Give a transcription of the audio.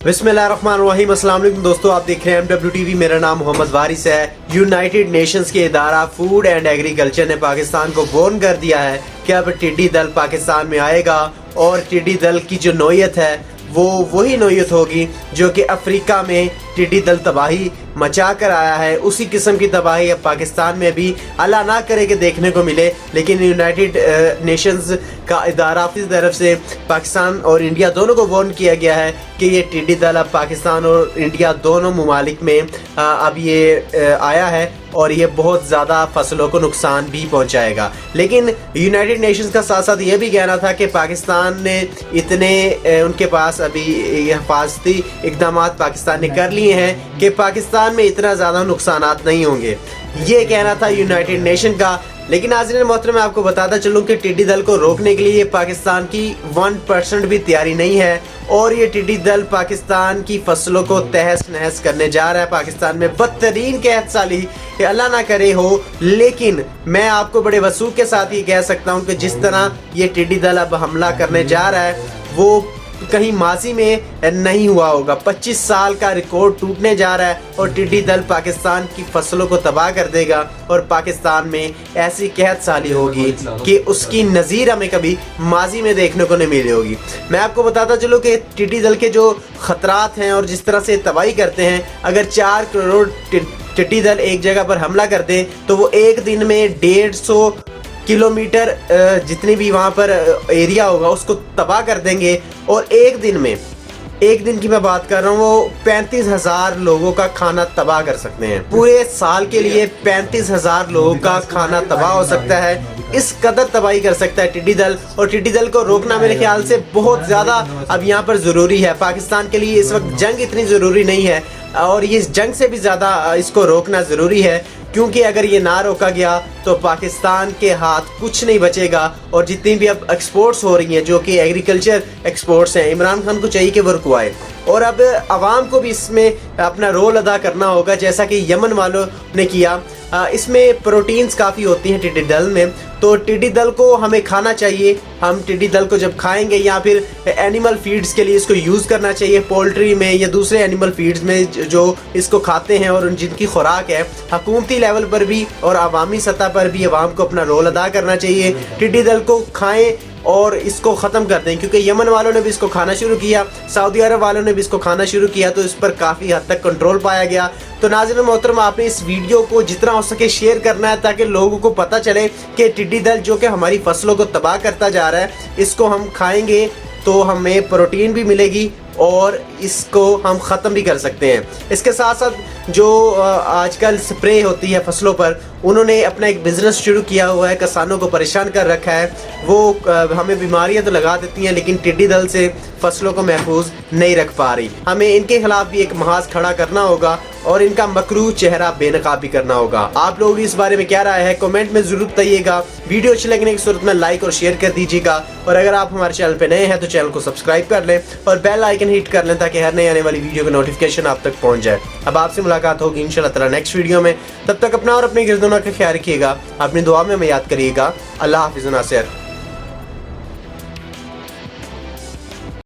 बिस्मिल्लाहिर्रहमानिर्रहीम। अस्सलाम वालेकुम दोस्तों, आप देख रहे हैं MWTV। मेरा नाम मोहम्मद वारिस है। यूनाइटेड नेशंस के इदारा फूड एंड एग्रीकल्चर ने पाकिस्तान को वार्न कर दिया है कि अब टिड्डी दल पाकिस्तान में आएगा और टिड्डी दल की जो नौयत है वो वही नौयत होगी जो कि अफ्रीका में टिड्डी दल तबाही मचा कर आया है। उसी किस्म की तबाही अब पाकिस्तान में भी अल्लाह ना करे कि देखने को मिले, लेकिन यूनाइटेड नेशंस का इदारा की तरफ से पाकिस्तान और इंडिया दोनों को वार्न किया गया है कि ये टिड्डी दल अब पाकिस्तान और इंडिया दोनों ममालिक में अब ये आया है और ये बहुत ज़्यादा फसलों को नुकसान भी पहुंचाएगा। लेकिन यूनाइटेड नेशंस का साथ साथ ये भी कहना था कि पाकिस्तान ने इतने उनके पास अभी हिफाजती इकदाम पाकिस्तान ने कर लिए हैं कि पाकिस्तान में इतना ज़्यादा नुकसानात नहीं होंगे, ये कहना था यूनाइटेड नेशन का। लेकिन नाज़रीन मोहतरम, मैं आपको बताता चलूँ कि टिड्डी दल को रोकने के लिए पाकिस्तान की 1% भी तैयारी नहीं है और ये टिड्डी दल पाकिस्तान की फसलों को तहस नहस करने जा रहा है। पाकिस्तान में बदतरीन कहत साली अल्लाह ना करे हो, लेकिन मैं आपको बड़े वसूख के साथ ये कह सकता हूँ कि जिस तरह ये टिड्डी दल अब हमला करने जा रहा है वो कहीं माजी में नहीं हुआ होगा। 25 साल का रिकॉर्ड टूटने जा रहा है और टिड्डी दल पाकिस्तान की फसलों को तबाह कर देगा और पाकिस्तान में ऐसी कहत साली होगी कि उसकी नज़ीर हमें कभी माजी में देखने को नहीं मिली होगी। मैं आपको बताता चलूँ कि टिड्डी दल के जो ख़तरात हैं और जिस तरह से तबाही करते हैं, अगर 4 करोड़ टिड्डी दल एक जगह पर हमला कर दें तो वो एक दिन में 150 किलोमीटर जितनी भी वहाँ पर एरिया होगा उसको तबाह कर देंगे और एक दिन की मैं बात कर रहा हूँ, वो 35,000 लोगों का खाना तबाह कर सकते हैं। पूरे साल के लिए 35,000 लोगों का खाना तबाह हो सकता है। इस कदर तबाही कर सकता है टिड्डी दल, और टिड्डी दल को रोकना मेरे ख्याल से बहुत ज़्यादा अब यहाँ पर ज़रूरी है। पाकिस्तान के लिए इस वक्त जंग इतनी ज़रूरी नहीं है और ये जंग से भी ज़्यादा इसको रोकना ज़रूरी है, क्योंकि अगर ये ना रोका गया तो पाकिस्तान के हाथ कुछ नहीं बचेगा। और जितनी भी अब एक्सपोर्ट्स हो रही हैं जो कि एग्रीकल्चर एक्सपोर्ट्स हैं, इमरान खान को चाहिए कि वो रुकवाए और अब आवाम को भी इसमें अपना रोल अदा करना होगा, जैसा कि यमन वालों ने किया। इसमें प्रोटीन्स काफ़ी होती हैं टिड्डी दल में, तो टिड्डी दल को हमें खाना चाहिए। हम टिड्डी दल को जब खाएंगे या फिर एनिमल फीड्स के लिए इसको यूज़ करना चाहिए, पोल्ट्री में या दूसरे एनिमल फीड्स में जो इसको खाते हैं और जिनकी खुराक है, हुकूमती लेवल पर भी और अवामी सतह पर भी अवाम को अपना रोल अदा करना चाहिए। टिड्डी दल को खाएं और इसको ख़त्म कर दें, क्योंकि यमन वालों ने भी इसको खाना शुरू किया, सऊदी अरब वालों ने भी इसको खाना शुरू किया, तो इस पर काफ़ी हद तक कंट्रोल पाया गया। तो नाज़रीन मोहतरम, आपने इस वीडियो को जितना हो सके शेयर करना है ताकि लोगों को पता चले कि टिड्डी दल जो कि हमारी फसलों को तबाह करता जा रहा है, इसको हम खाएंगे तो हमें प्रोटीन भी मिलेगी और इसको हम ख़त्म भी कर सकते हैं। इसके साथ साथ जो आजकल स्प्रे होती है फसलों पर, उन्होंने अपना एक बिज़नेस शुरू किया हुआ है, किसानों को परेशान कर रखा है। वो हमें बीमारियां तो लगा देती हैं लेकिन टिड्डी दल से फसलों को महफूज नहीं रख पा रही। हमें इनके खिलाफ भी एक महाज खड़ा करना होगा और इनका मकरूह चेहरा बेनकाबी करना होगा। आप लोग इस बारे में क्या राय है कमेंट में ज़रूर बताइएगा। वीडियो अच्छी लगने की सूरत में लाइक और शेयर कर दीजिएगा, और अगर आप हमारे चैनल पर नए हैं तो चैनल को सब्सक्राइब कर लें और बेल आइकन हिट कर लें ताकि हर नई आने वाली वीडियो का नोटिफिकेशन आप तक पहुंच जाए। अब आपसे मुलाकात होगी इंशाल्लाह ताला नेक्स्ट वीडियो में। तब तक अपना और अपने गिरदोना का ख्याल रखिएगा, अपनी दुआ में हमें याद करिएगा। अल्लाह हाफिज़ नासिर।